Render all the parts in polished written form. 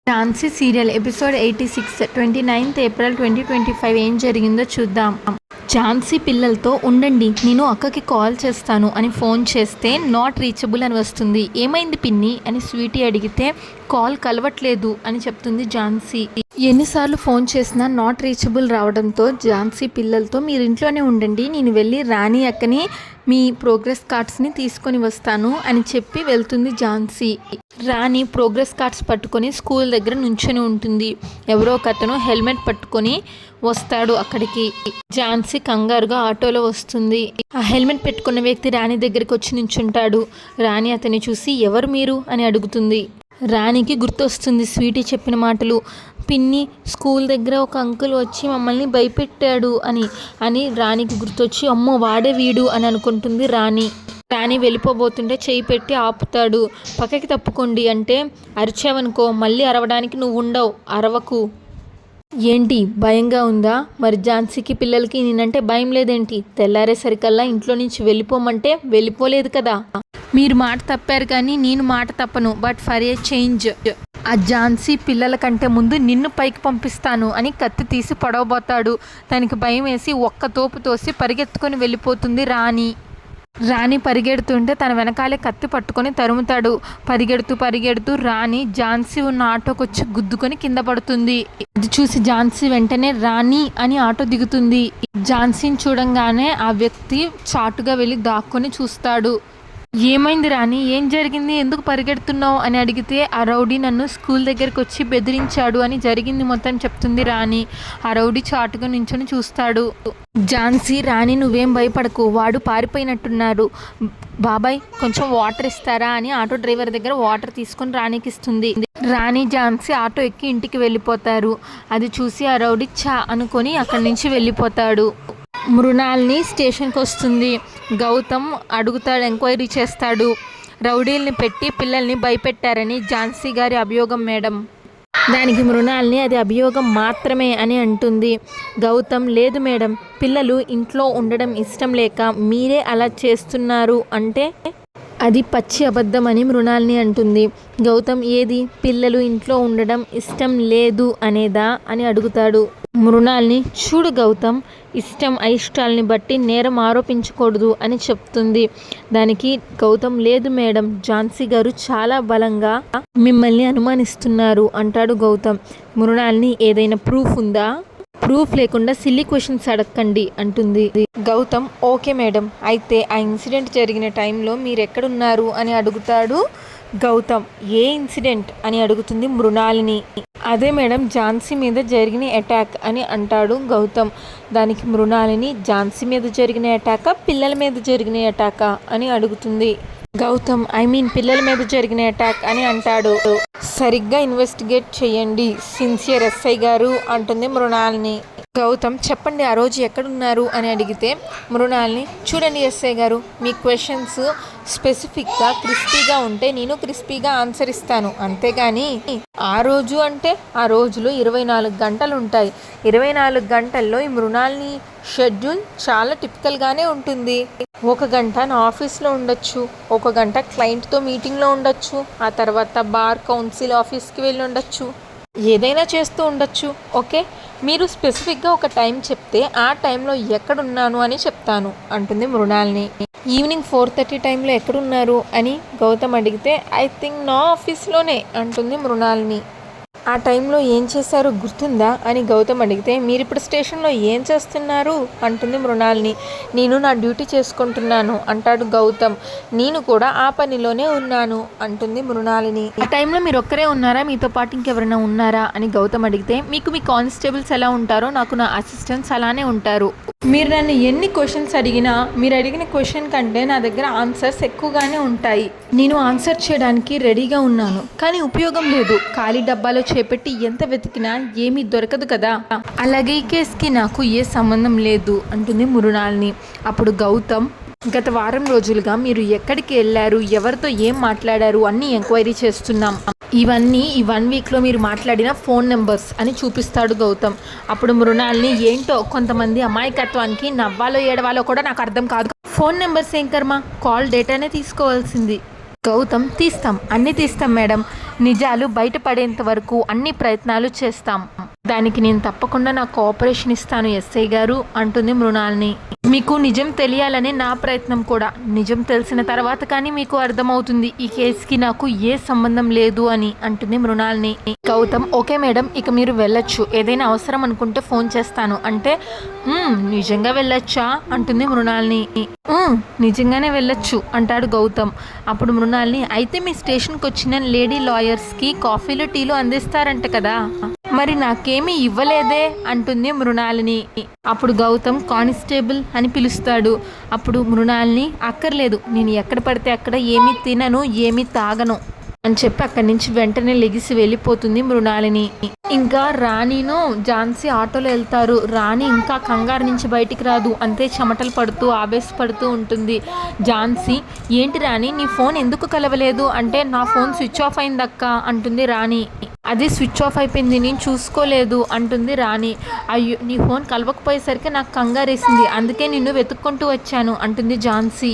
Jhansi serial episode 86 29th April 2025 ఏం జరిగిందో చూద్దాం. ఝాన్సీ పిల్లలతో ఉండండి నేను అక్కకి కాల్ చేస్తాను అని ఫోన్ చేస్తే నాట్ రీచబుల్ అని వస్తుంది. ఏమైంది పిన్ని అని స్వీటీ అడిగితే కాల్ కలవట్లేదు అని చెప్తుంది ఝాన్సీ. ఎన్నిసార్లు ఫోన్ చేసినా నాట్ రీచబుల్ రావడంతో ఝాన్సీ పిల్లలతో మీరు ఇంట్లోనే ఉండండి, నేను వెళ్ళి రాణి అక్కని మీ ప్రోగ్రెస్ కార్డ్స్ని తీసుకొని వస్తాను అని చెప్పి వెళ్తుంది ఝాన్సీ. రాణి ప్రోగ్రెస్ కార్డ్స్ పట్టుకొని స్కూల్ దగ్గర నుంచొని ఉంటుంది. ఎవరో ఒకతను హెల్మెట్ పట్టుకొని వస్తాడు అక్కడికి. ఝాన్సీ కంగారుగా ఆటోలో వస్తుంది. ఆ హెల్మెట్ పెట్టుకున్న వ్యక్తి రాణి దగ్గరికి వచ్చి నించుంటాడు. రాణి అతన్ని చూసి ఎవరు మీరు అని అడుగుతుంది. రాణికి గుర్తొస్తుంది స్వీటీ చెప్పిన మాటలు. పిన్ని స్కూల్ దగ్గర ఒక అంకుల్ వచ్చి మమ్మల్ని భయపెట్టాడు అని రాణికి గుర్తొచ్చి అమ్మో వాడే వీడు అని అనుకుంటుంది రాణి. రాణి వెళ్ళిపోబోతుంటే చేయి పెట్టి ఆపుతాడు. పక్కకి తప్పుకోండి అంటే అరిచావనుకో మళ్ళీ అరవడానికి నువ్వు ఉండవు, అరవకు. ఏంటి భయంగా ఉందా? మరి ఝాన్సీకి పిల్లలకి నేనంటే భయం లేదేంటి? తెల్లారేసరికల్లా ఇంట్లో నుంచి వెళ్ళిపోమంటే వెళ్ళిపోలేదు కదా. మీరు మాట తప్పారు కానీ నేను మాట తప్పను, బట్ ఫర్ ఏ చేంజ్ ఆ ఝాన్సీ పిల్లల కంటే ముందు నిన్ను పైకి పంపిస్తాను అని కత్తి తీసి పొడవబోతాడు. తనకి భయం వేసి ఒక్క తోపు తోసి పరిగెత్తుకొని వెళ్ళిపోతుంది రాణి. రాణి పరిగెడుతుంటే తన వెనకాలే కత్తి పట్టుకొని తరుముతాడు. పరిగెడుతూ రాణి ఝాన్సీ ఉన్న ఆటోకి వచ్చి గుద్దుకొని కింద పడుతుంది. అది చూసి ఝాన్సీ వెంటనే రాణి అని ఆటో దిగుతుంది. ఝాన్సీని చూడంగానే ఆ వ్యక్తి చాటుగా వెళ్ళి దాక్కొని చూస్తాడు. ఏమైంది రాణి, ఏం జరిగింది, ఎందుకు పరిగెడుతున్నావు అని అడిగితే ఆ రౌడీ నన్ను స్కూల్ దగ్గరికి వచ్చి బెదిరించాడు అని జరిగింది మొత్తం చెప్తుంది రాణి. ఆ రౌడీ చాటుగా నించొని చూస్తాడు. ఝాన్సీ రాణి నువ్వేం భయపడకు, వాడు పారిపోయినట్టున్నారు, బాబాయ్ కొంచెం వాటర్ ఇస్తారా అని ఆటో డ్రైవర్ దగ్గర వాటర్ తీసుకొని రాణికి ఇస్తుంది. రాణి ఝాన్సీ ఆటో ఎక్కి ఇంటికి వెళ్ళిపోతారు. అది చూసి ఆ రౌడీ ఛా అనుకొని అక్కడి నుంచి వెళ్ళిపోతాడు. మృణాల్ని స్టేషన్కి వస్తుంది. గౌతమ్ అడుగుతాడు, ఎంక్వైరీ చేస్తాడు. రౌడీల్ని పెట్టి పిల్లల్ని భయపెట్టారని ఝాన్సీ గారి అభియోగం మేడం. దానికి మృణాల్ని అది అభియోగం మాత్రమే అని అంటుంది. గౌతమ్ లేదు మేడం, పిల్లలు ఇంట్లో ఉండడం ఇష్టం లేక మీరే అలా చేస్తున్నారు అంటే అది పచ్చి అబద్ధం అని మృణాల్ని అంటుంది. గౌతమ్ ఏది పిల్లలు ఇంట్లో ఉండడం ఇష్టం లేదు అనేదా అని అడుగుతాడు. మృణాల్ని చూడు గౌతమ్, ఇష్టం అయిష్టాలని బట్టి నేరం ఆరోపించకూడదు అని చెప్తుంది. దానికి గౌతమ్ లేదు మేడం, ఝాన్సీ గారు చాలా బలంగా మిమ్మల్ని అనుమానిస్తున్నారు అంటాడు గౌతమ్. మృణాల్ని ఏదైనా ప్రూఫ్ ఉందా? ప్రూఫ్ లేకుండా సిల్లీ క్వశ్చన్స్ అడగండి అంటుంది. గౌతమ్ ఓకే మేడం, అయితే ఆ ఇన్సిడెంట్ జరిగిన టైంలో మీరు ఎక్కడున్నారు అని అడుగుతాడు గౌతమ్. ఏ ఇన్సిడెంట్ అని అడుగుతుంది మృణాలిని. అదే మేడం ఝాన్సీ మీద జరిగిన అటాక్ అని అంటాడు గౌతమ్. దానికి మృణాలిని ఝాన్సీ మీద జరిగిన అటాకా పిల్లల మీద జరిగిన అటాకా అని అడుగుతుంది. గౌతమ్ పిల్లల మీద జరిగిన అటాక్ అని అంటాడు. సరిగ్గా ఇన్వెస్టిగేట్ చేయండి సిన్సియర్ ఎస్ఐ గారు అంటుంది మృణాలిని. గౌతమ్ చెప్పండి ఆ రోజు ఎక్కడున్నారు అని అడిగితే మృణాలిని చూడండి ఎస్ఐ గారు, మీ క్వశ్చన్స్ స్పెసిఫిక్గా క్రిస్పీగా ఉంటే నేను క్రిస్పీగా ఆన్సర్ ఇస్తాను, అంతేగాని ఆ రోజు అంటే ఆ రోజులో 24 గంటలు ఉంటాయి. 24 గంటల్లో ఈ మృణాలిని షెడ్యూల్ చాలా టిపికల్గానే ఉంటుంది. 1 గంట నా ఆఫీస్లో ఉండొచ్చు, 1 గంట క్లయింట్తో మీటింగ్లో ఉండొచ్చు, ఆ తర్వాత బార్ కౌన్సిల్ ఆఫీస్కి వెళ్ళి ఉండొచ్చు, ఏదైనా చేస్తూ ఉండొచ్చు. ఓకే, మీరు స్పెసిఫిక్గా ఒక టైం చెప్తే ఆ టైంలో ఎక్కడున్నాను అని చెప్తాను అంటుంది మృణాలిని. ఈవినింగ్ 4:30 టైంలో ఎక్కడున్నారు అని గౌతమ్ అడిగితే ఐ థింక్ నా ఆఫీస్లోనే అంటుంది మృణాలిని. ఆ టైంలో ఏం చేశారో గుర్తుందా అని గౌతమ్ అడిగితే మీరు ఇప్పుడు స్టేషన్లో ఏం చేస్తున్నారు అంటుంది మృణాలిని. నేను నా డ్యూటీ చేసుకుంటున్నాను అంటాడు గౌతమ్. నేను కూడా ఆ పనిలోనే ఉన్నాను అంటుంది మృణాలిని. ఆ టైంలో మీరు ఒక్కరే ఉన్నారా, మీతో పాటు ఇంకెవరైనా ఉన్నారా అని గౌతమ్ అడిగితే మీకు మీ కానిస్టేబుల్స్ ఎలా ఉంటారో నాకు నా అసిస్టెంట్స్ అలానే ఉంటారు. మీరు నన్ను ఎన్ని క్వశ్చన్స్ అడిగినా మీరు అడిగిన క్వశ్చన్ కంటే నా దగ్గర ఆన్సర్స్ ఎక్కువగానే ఉంటాయి. నేను ఆన్సర్ చేయడానికి రెడీగా ఉన్నాను, కానీ ఉపయోగం లేదు. ఖాళీ డబ్బాలో చేపెట్టి ఎంత వెతికినా ఏమీ దొరకదు కదా. అలాగే ఈ కేసుకి నాకు ఏ సంబంధం లేదు అంటుంది మృణాలిని. అప్పుడు గౌతమ్ గత వారం రోజులుగా మీరు ఎక్కడికి వెళ్ళారు, ఎవరితో ఏం మాట్లాడారు అన్నీ ఎంక్వైరీ చేస్తున్నాం. ఇవన్నీ ఈ 1 వీక్లో మీరు మాట్లాడిన ఫోన్ నెంబర్స్ అని చూపిస్తాడు గౌతమ్. అప్పుడు మృణాల్ని ఏంటో కొంతమంది అమాయకత్వానికి నవ్వాలో ఏడవాలో కూడా నాకు అర్థం కాదు. ఫోన్ నెంబర్స్ ఏం కర్మ, కాల్ డేటానే తీసుకోవాల్సింది. గౌతమ్ తీస్తాం, అన్నీ తీస్తాం మేడం, నిజాలు బయటపడేంత వరకు అన్ని ప్రయత్నాలు చేస్తాం, దానికి నేను తప్పకుండా నా కోఆపరేషన్ ఇస్తాను ఎస్ఐ గారు అంటుంది మృణాల్ని. మీకు నిజం తెలియాలని నా ప్రయత్నం కూడా, నిజం తెలిసిన తర్వాత కానీ మీకు అర్థమవుతుంది ఈ కేసుకి నాకు ఏ సంబంధం లేదు అని అంటుంది మృణాల్ని. గౌతమ్ ఓకే మేడం, ఇక మీరు వెళ్ళొచ్చు, ఏదైనా అవసరం అనుకుంటే ఫోన్ చేస్తాను అంటే నిజంగా వెళ్ళొచ్చా అంటుంది మృణాల్ని. నిజంగానే వెళ్ళొచ్చు అంటాడు గౌతమ్. అప్పుడు మృణాల్ని అయితే మీ స్టేషన్కి వచ్చిన లేడీ లాయర్స్కి కాఫీలు టీలు అందిస్తారంట కదా, మరి నాకేమీ ఇవ్వలేదే అంటుంది మృణాలిని. అప్పుడు గౌతమ్ కానిస్టేబుల్ అని పిలుస్తాడు. అప్పుడు మృణాలిని అక్కర్లేదు, నేను ఎక్కడ పడితే అక్కడ ఏమీ తినను ఏమీ తాగను అని చెప్పి అక్కడి నుంచి వెంటనే లెగిసి వెళ్ళిపోతుంది మృణాలిని. ఇంకా రాణిను ఝాన్సీ ఆటోలో వెళ్తారు. రాణి ఇంకా కంగారు నుంచి బయటికి రాదు, అంతే చెమటలు పడుతూ ఆవేశపడుతూ ఉంటుంది. ఝాన్సీ ఏంటి రాణి నీ ఫోన్ ఎందుకు కలవలేదు అంటే నా ఫోన్ స్విచ్ ఆఫ్ అయిందక్క అంటుంది రాణి. అది స్విచ్ ఆఫ్ అయిపోయింది, నేను చూసుకోలేదు అంటుంది రాణి. అయ్యో నీ ఫోన్ కలవకపోయేసరికి నాకు కంగారేసింది, అందుకే నిన్ను వెతుక్కుంటూ వచ్చాను అంటుంది ఝాన్సీ.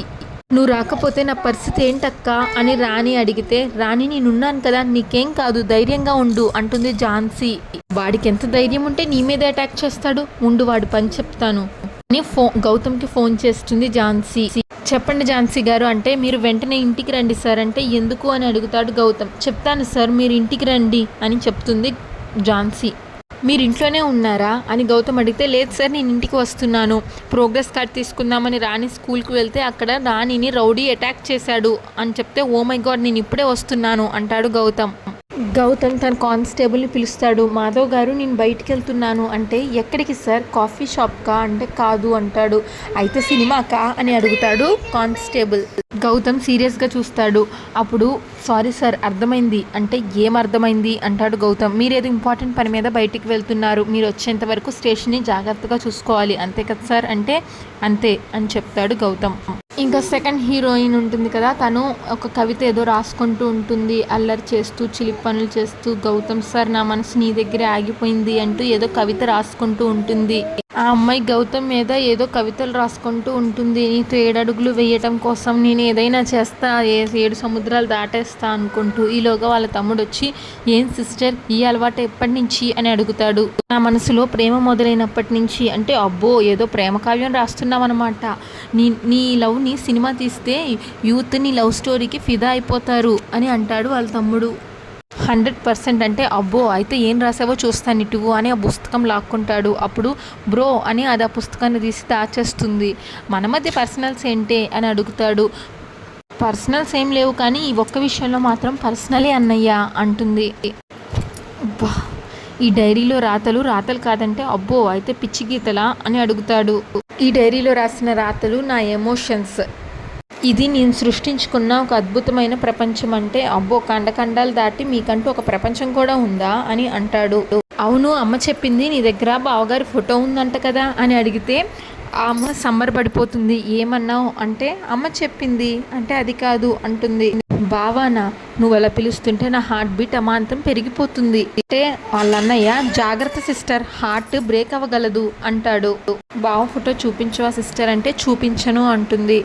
నువ్వు రాకపోతే నా పరిస్థితి ఏంటక్క అని రాణి అడిగితే, రాణి నేనున్నాను కదా నీకేం కాదు ధైర్యంగా ఉండు అంటుంది ఝాన్సీ. వాడికి ఎంత ధైర్యం ఉంటే నీ మీద అటాక్ చేస్తాడు, ఉండు వాడి పని చెప్తాను అని గౌతమ్కి ఫోన్ చేస్తుంది ఝాన్సీ. చెప్పండి ఝాన్సీ గారు అంటే, మీరు వెంటనే ఇంటికి రండి సార్ అంటే, ఎందుకు అని అడుగుతాడు గౌతమ్. చెప్తాను సార్ మీరు ఇంటికి రండి అని చెప్తుంది ఝాన్సీ. మీరు ఇంట్లోనే ఉన్నారా అని గౌతమ్ అడిగితే, లేదు సార్ నేను ఇంటికి వస్తున్నాను, ప్రోగ్రెస్ కార్డ్ తీసుకుందామని రాణి స్కూల్కి వెళ్తే అక్కడ రాణిని రౌడీ అటాక్ చేశాడు అని చెప్తే, ఓ మై గాడ్ నేను ఇప్పుడే వస్తున్నాను అంటాడు గౌతమ్. గౌతమ్ తన కానిస్టేబుల్ని పిలుస్తాడు. మాధవ్ గారు నేను బయటికి వెళ్తున్నాను అంటే, ఎక్కడికి సార్ కాఫీ షాప్కా అంటే, కాదు అంటాడు. అయితే సినిమాకా అని అడుగుతాడు కానిస్టేబుల్. గౌతమ్ సీరియస్గా చూస్తాడు. అప్పుడు సారీ సార్ అర్థమైంది అంటే, ఏం అర్థమైంది అంటాడు గౌతమ్. మీరేదో ఇంపార్టెంట్ పని మీద బయటికి వెళ్తున్నారు, మీరు వచ్చేంత వరకు స్టేషన్ని జాగ్రత్తగా చూసుకోవాలి అంతే కదా సార్ అంటే, అంతే అని చెప్తాడు గౌతమ్. ఇంకా సెకండ్ హీరోయిన్ ఉంటుంది కదా, తను ఒక కవిత ఏదో రాసుకుంటూ ఉంటుంది, అల్లరి చేస్తూ చిలిపి పనులు చేస్తూ. గౌతమ్ సార్ నా మనసు నీ దగ్గరే ఆగిపోయింది అంటూ ఏదో కవిత రాసుకుంటూ ఉంటుంది. ఆ అమ్మాయి గౌతమ్ మీద ఏదో కవితలు రాసుకుంటూ ఉంటుంది. నీతో 7 అడుగులు వేయటం కోసం నేను ఏదైనా చేస్తా, 7 సముద్రాలు దాటేస్తా అనుకుంటూ. ఈలోగా వాళ్ళ తమ్ముడు వచ్చి, ఏం సిస్టర్ ఈ అలవాటు ఎప్పటి నుంచి అని అడుగుతాడు. నా మనసులో ప్రేమ మొదలైనప్పటి నుంచి అంటే, అబ్బో ఏదో ప్రేమ కావ్యం రాస్తున్నావు అనమాట, నీ లవ్ని సినిమా తీస్తే యూత్ నీ లవ్ స్టోరీకి ఫిదా అయిపోతారు అని అంటాడు వాళ్ళ తమ్ముడు. 100% అంటే, అబ్బో అయితే ఏం రాసావో చూస్తాను ఇటువు అని ఆ పుస్తకం లాక్కుంటాడు. అప్పుడు బ్రో అని అది ఆ పుస్తకాన్ని తీసి దాచేస్తుంది. మన మధ్య పర్సనల్స్ ఏంటే అని అడుగుతాడు. పర్సనల్స్ ఏం లేవు కానీ ఈ ఒక్క విషయంలో మాత్రం పర్సనలే అన్నయ్య అంటుంది. ఈ డైరీలో రాతలు కాదంటే, అబ్బో అయితే పిచ్చి గీతలా అని అడుగుతాడు. ఈ డైరీలో రాసిన రాతలు నా ఎమోషన్స్, ఇది నేను సృష్టించుకున్న ఒక అద్భుతమైన ప్రపంచం అంటే, అబ్బో ఖండాలు దాటి మీకంటూ ఒక ప్రపంచం కూడా ఉందా అని అంటాడు. అవును అమ్మ చెప్పింది నీ దగ్గర బావగారి ఫోటో ఉందంట కదా అని అడిగితే, ఆ అమ్మ సంబరపడిపోతుంది. ఏమన్నావు అంటే, అమ్మ చెప్పింది అంటే అది కాదు అంటుంది. బావానా నువ్వు అలా పిలుస్తుంటే నా హార్ట్ బీట్ అమాంతం పెరిగిపోతుంది అంటే, వాళ్ళ అన్నయ్య జాగ్రత్త సిస్టర్ హార్ట్ బ్రేక్ అవ్వగలదు అంటాడు. బావ ఫోటో చూపించవా సిస్టర్ అంటే, చూపించను అంటుంది.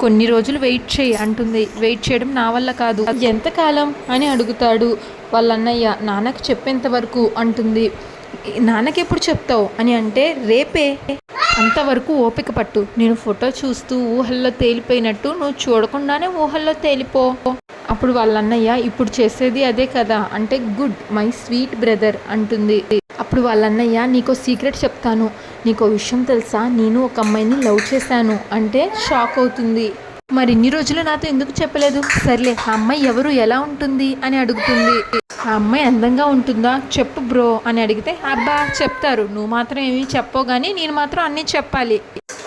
కొన్ని రోజులు వెయిట్ చేయి అంటుంది. వెయిట్ చేయడం నా వల్ల కాదు. ఎంతకాలం అని అడుగుతాడు వాళ్ళ అన్నయ్య. నాన్నకి చెప్పేంత వరకు అంటుంది. నాన్నకి ఎప్పుడు చెప్తావు అని అంటే, రేపే, అంతవరకు ఓపిక పట్టు, నేను ఫోటో చూస్తూ ఊహల్లో తేలిపోయినట్టు నువ్వు చూడకుండానే ఊహల్లో తేలిపో. అప్పుడు వాళ్ళ అన్నయ్య, ఇప్పుడు చేసేది అదే కదా అంటే, గుడ్ మై స్వీట్ బ్రదర్ అంటుంది. అప్పుడు వాళ్ళ అన్నయ్య, నీకో సీక్రెట్ చెప్తాను, నీకో విషయం తెలుసా, నేను ఒక అమ్మాయిని లవ్ చేశాను అంటే షాక్ అవుతుంది. మరి ఇన్ని రోజులు నాతో ఎందుకు చెప్పలేదు, సర్లే ఆ అమ్మాయి ఎవరు ఎలా ఉంటుంది అని అడుగుతుంది. ఆ అమ్మాయి అందంగా ఉంటుందా చెప్పు బ్రో అని అడిగితే, అబ్బా చెప్తారు, నువ్వు మాత్రం ఏమీ చెప్పవు కానీ నేను మాత్రం అన్నీ చెప్పాలి.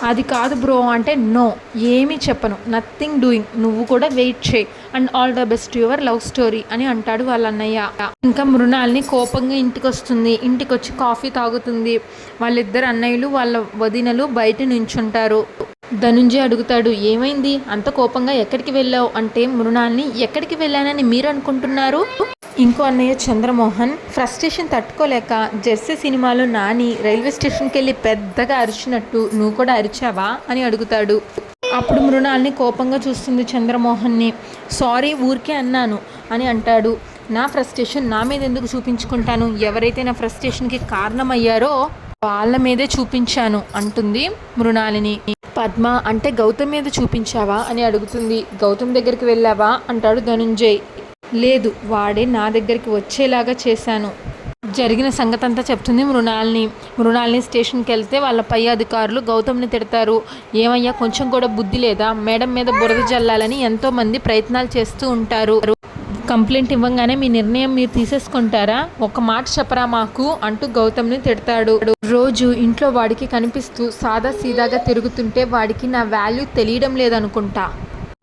అది కాదు బ్రో అంటే, నో ఏమీ చెప్పను, నథింగ్ డూయింగ్, నువ్వు కూడా వెయిట్ చేయి and all the best your love story అని అంటాడు వాళ్ళ అన్నయ్య. ఇంకా మృణాల్ని కోపంగా ఇంటికి వస్తుంది. ఇంటికి వచ్చి కాఫీ తాగుతుంది. వాళ్ళిద్దరు అన్నయ్యలు వాళ్ళ వదినలు బయట నించుంటారు. ధనుంజయ్ అడుగుతాడు, ఏమైంది అంత కోపంగా ఎక్కడికి వెళ్ళావు అంటే, మృణాల్ని ఎక్కడికి వెళ్ళానని మీరు అనుకుంటున్నారు. ఇంకో అన్నయ్య చంద్రమోహన్ ఫ్రస్ట్రేషన్ తట్టుకోలేక జెర్సీ సినిమాలో నాని రైల్వే స్టేషన్కి వెళ్ళి పెద్దగా అరిచినట్టు నువ్వు కూడా అరిచావా అని అడుగుతాడు. అప్పుడు మృణాల్ని కోపంగా చూస్తుంది చంద్రమోహన్ని. సారీ ఊరికే అన్నాను అని అంటాడు. నా ఫ్రస్ట్రేషన్ నా మీద ఎందుకు చూపించుకుంటాను, ఎవరైతే నా ఫ్రస్ట్రేషన్కి కారణమయ్యారో వాళ్ళ మీదే చూపించాను అంటుంది మృణాలిని. పద్మ అంటే గౌతమ్ మీద చూపించావా అని అడుగుతుంది. గౌతమ్ దగ్గరికి వెళ్ళావా అంటాడు ధనుంజయ్. లేదు, వాడే నా దగ్గరికి వచ్చేలాగా చేశాను. జరిగిన సంగతి అంతా చెప్తుంది మృణాలిని స్టేషన్కి వెళ్తే వాళ్ళ పై అధికారులు గౌతమ్ని తిడతారు. ఏమయ్యా కొంచెం కూడా బుద్ధి లేదా, మేడం మీద బురద జల్లాలని ఎంతోమంది ప్రయత్నాలు చేస్తూ ఉంటారు. కంప్లైంట్ ఇవ్వగానే మీ నిర్ణయం మీరు తీసేసుకుంటారా, ఒక మాట చెప్పరా మాకు అంటూ గౌతమ్ని తిడతాడు. రోజు ఇంట్లో వాడికి కనిపిస్తూ సాదా సీదాగా తిరుగుతుంటే వాడికి నా వాల్యూ తెలియడం లేదనుకుంటా.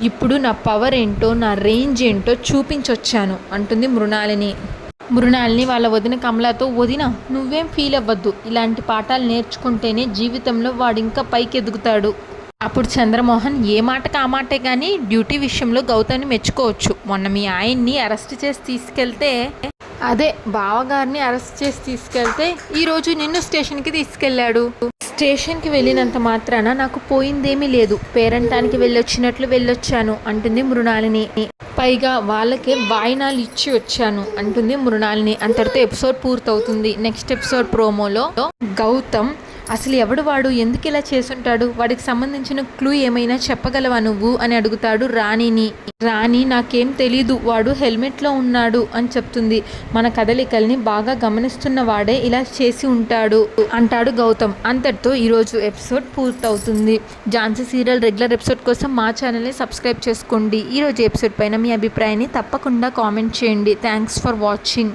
ఇప్పుడు నా పవర్ ఏంటో నా రేంజ్ ఏంటో చూపించొచ్చాను అంటుంది మృణాలిని వాళ్ళ వదిన కమలాతో, వదిన నువ్వేం ఫీల్ అవ్వద్దు, ఇలాంటి పాఠాలు నేర్చుకుంటేనే జీవితంలో వాడు ఇంకా పైకి ఎదుగుతాడు. అప్పుడు చంద్రమోహన్ ఏ మాటకు ఆ మాటే కానీ డ్యూటీ విషయంలో గౌతమ్ని మెచ్చుకోవచ్చు. మొన్న మీ ఆయన్ని అరెస్ట్ చేసి తీసుకెళ్తే, అదే బావగారిని అరెస్ట్ చేసి తీసుకెళ్తే ఈరోజు నిన్ను స్టేషన్కి తీసుకెళ్లాడు. స్టేషన్కి వెళ్ళినంత మాత్రాన నాకు పోయిందేమీ లేదు, పేరంటానికి వెళ్ళొచ్చాను అంటుంది మృణాలిని. పైగా వాళ్ళకే వాయినాలు ఇచ్చి వచ్చాను అంటుంది మృణాలిని. అంతటితో ఎపిసోడ్ పూర్తవుతుంది. నెక్స్ట్ ఎపిసోడ్ ప్రోమోలో గౌతమ్ అసలు ఎవడు వాడు, ఎందుకు ఇలా చేసుంటాడు, వాడికి సంబంధించిన క్లూ ఏమైనా చెప్పగలవా నువ్వు అని అడుగుతాడు రాణిని. రాణి నాకేం తెలీదు, వాడు హెల్మెట్లో ఉన్నాడు అని చెప్తుంది. మన కదలికల్ని బాగా గమనిస్తున్న వాడే ఇలా చేసి ఉంటాడు అంటాడు గౌతమ్. అంతటితో ఈరోజు ఎపిసోడ్ పూర్తవుతుంది. ఝాన్సీ సీరియల్ రెగ్యులర్ ఎపిసోడ్ కోసం మా ఛానల్ని సబ్స్క్రైబ్ చేసుకోండి. ఈరోజు ఎపిసోడ్ పైన మీ అభిప్రాయాన్ని తప్పకుండా కామెంట్ చేయండి. Thanks for watching.